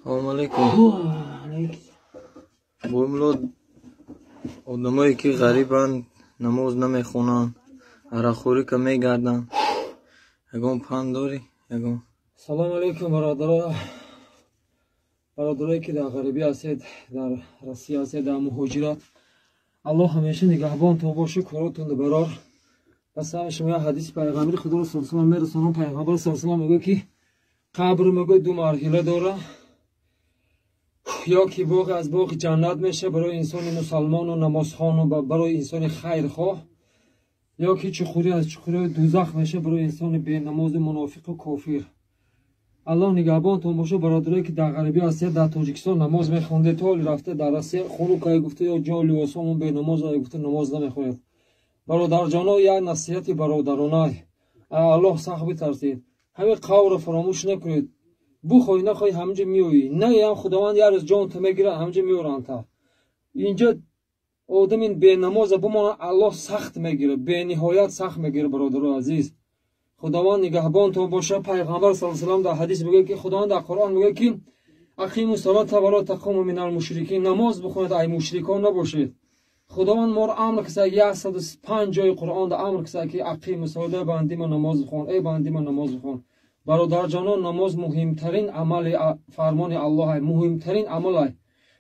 سلام علیکم. با املاد آدمایی که غریبند، نماز نمیخونن، عرقخوری که میگردن، یگان پند داری؟ یگان سلام علیکم برادرایی که در غریبی هستید، در روسیه هستید، در مهاجرت. الله همیشه نگهبانتون باشه، کاراتون برار. بس همه شما حدیث پیغمبر خدا صلی الله علیه و آله میرسونم. پیغمبر صلی الله علیه و آله میگه که قبر میگه دو مرحله داره، یا که باغ از باغ جنت میشه برای انسان مسلمان و نمازخوان و برای انسان خیرخواه، یا که چخوری از چخوری دوزخ میشه برای انسان بی نماز منافق و کافر. الله نگهبانتون باشه. برادرایی که در غربی آسیا در تاجیکستان نماز میخونده، تا رفته در آسیا خونوکای گفته یا جا لباسمون به نماز گفته نماز نمیخونید. برادر جانا یا نصیحت برادرانه الله سخت بترسید، همه قول رو فراموش نکنید. بخوای نخوای همینجا میوی، نه هم خداوند یه روز جان تو میگیره همینجا میورن تا اینجا آدم این به نماز بمانه الله سخت میگیره، به نهایت سخت میگیره. برادر عزیز خداوند نگهبانتون باشه. پیغمبر صلی الله علیه و آله در حدیث میگه که خداوند در قرآن میگه که اقیموا الصلاة ولا تکونوا من المشرکین، نماز بخونید ای مشرکان نباشید. خداوند ما رو امر کرده 105 جای قرآن در امر کرده که اقیموا الصلاة، بندی ما نماز بخون، ای بندی ما نماز بخون. برادر جانان نماز مهمترین عمل فرمان الله، مهمترین عمل.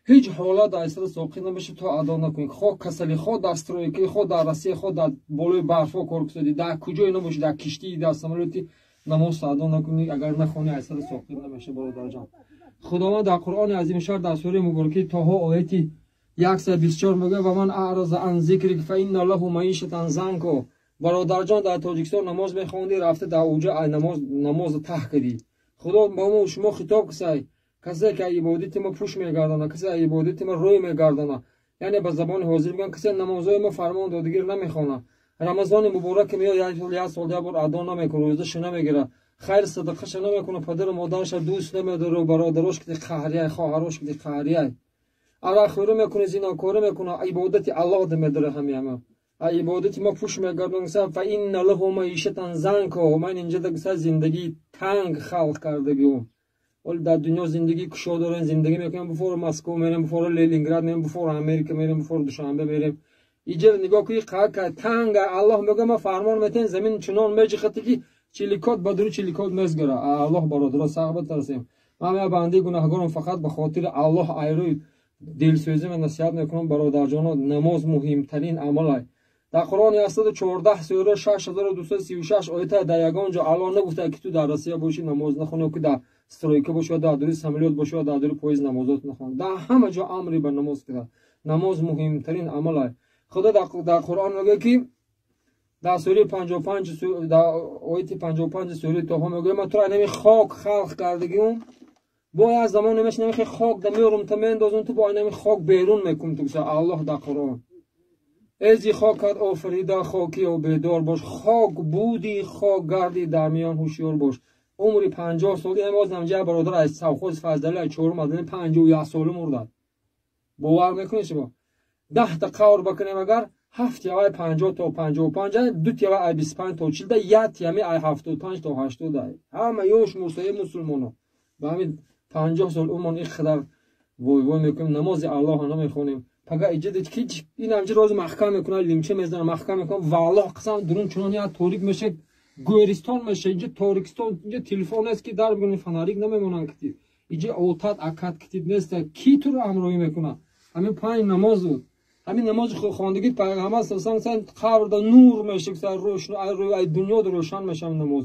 هیچ حالت ایسر ساقی نمیشه تا ادا نکنید. خود کسلی، خود دسترویی، خود در رسی، خود در بالای برفا کار کنید، در کجای نباشه، در کشتی، در سمالوتی نماز ادا نکنید. اگر نخونی ایسر ساقی نمیشه. برادر جان خداوند در قرآن عظیم شرح در سوره مبارکه طه آیه 124 میگه و من اعرض عن ذکر فإن له معیشة ضنکا. برادر جان در تاجیکستان نماز میخوندی، رفته در اوجه نماز ته کردی. خدا با ما شما خطاب کسی که عبادت ما پوش میگردانه، کسی عبادت ما روی میگردانه، یعنی به زبان حاضر میگن کسی نمازهای ما فرمان دادگیر نمیخونه. رمضان مبارک میاد یه سال یه بار ادا نمیکنه، روزش نمیگیره، خیر صدقش نمیکنه، پدر و مادرش دوست نمیداره، برادرش که قهریه، خواهرش که قهریه، عرقخوری میکنه، زناکاری میکنه، عبادت الله نمیداره. همه عبادت ما پوش میگردن. فإن له معیشة ضنکا، من اینجا دیگه زندگی تنگ خلق کردگیم. ولی در دنیا زندگی کشاداران زندگی میکنیم. بفور مسکو میریم، بفور لنینگراد میریم، بفور امریکا میریم، بفور دوشنبه میریم. اینجا نگاه کنی قهر تنگ. الله میگه ما فرمان میتین زمین چنان میجختی که چلیکات بدون چلیکات میزگره. الله برادر سخت ترسیم. من بنده گناهگارم، فقط به خاطر الله ایروی دلسوزی من نصیحت میکنم. برادر جان نماز مهمترین عمل. در قرآن 114 سوره 6236 آیه در یگان جا الله نگفته که تو در روسیه باشی نماز نخونی، که در استرویکا باشی، در دور سمالیات باشی، در دور پاییز نمازات نخونی. در همه جا امری به نماز کرده. نماز مهمترین عمل. خدا در قرآن میگه که در سوره 55 در آیه 55 سوره طه میگه من تو را نمی خاک خلق کردگیم، با از زمان نمیشه نمی خاک دمیورم تمندازون تو با نمی خاک بیرون میکنم. تو الله در قرآن ازی خاکت آفریده خاکی و بیدار باش، خاک بودی خاک گردی در میان هوشیار باش. عمری 50 سالی امروز نمجه برادر از سوخوز فضلی چهار مدنی 51 سال مرده. باور میکنی شما 10 تا قور بکنیم اگر 7 یا 50 تا 55 2 تا 25 تا 40 یک یمی 75 تا 80 همه یوش مسلمانو با همین 50 سال عمر این خدر وای میکنیم نماز الله نمیخونیم. پگه ایجاد که این همچه روز محکم میکنه، لیمچه میزنه محکم میکنه. والله قسم درون چنان یا تاریک میشه، گورستان میشه. اینجا تاریکستان، اینجا تلفن است که در بگونی فناریک نمیمونن کتید. اینجا اوتاد اکات کتید نیست. کی تو رو همراهی میکنه؟ همین 5 نماز بود. همین نماز خواندگی پیغمبر صلی الله علیه و آله قبر دا نور میشه، سر روشن روی دنیا روشن میشه. نماز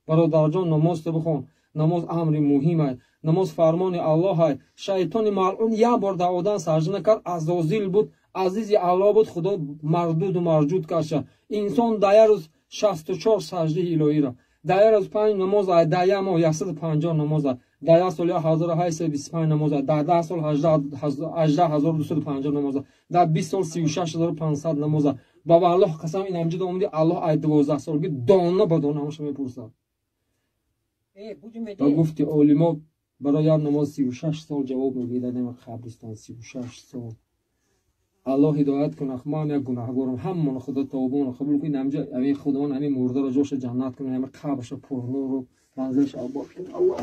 برادر جان نماز بخون. نماز امر مهمه. نماز فرمان الله است. شیطان ملعون یک بار در آدم سجده کرد، عزازیل بود، عزیز الله بود، خدا مردود و مرجود کرد. انسان در روز 64 سجده الهی را، در روز 5 نماز، در ماه 150 نماز، در سال 1825 نماز، در 10 سال 18250 نماز، در 20 سال 36500 نماز. بابا الله قسم این امجد اومدی الله ای 12 سال که دانه به دانه همش میپرسد. و گفتی علما برای نماز 36 سال جواب میگیره. در قبرستان 36 سال. الله هدایت کنه. من یک گناهگارم، همون خدا توبه قبول کنه. نمجا همین خداوند همین مرده را جوش جنت کنه، همین قبرش پر نور و منزلش آباد کنه. الله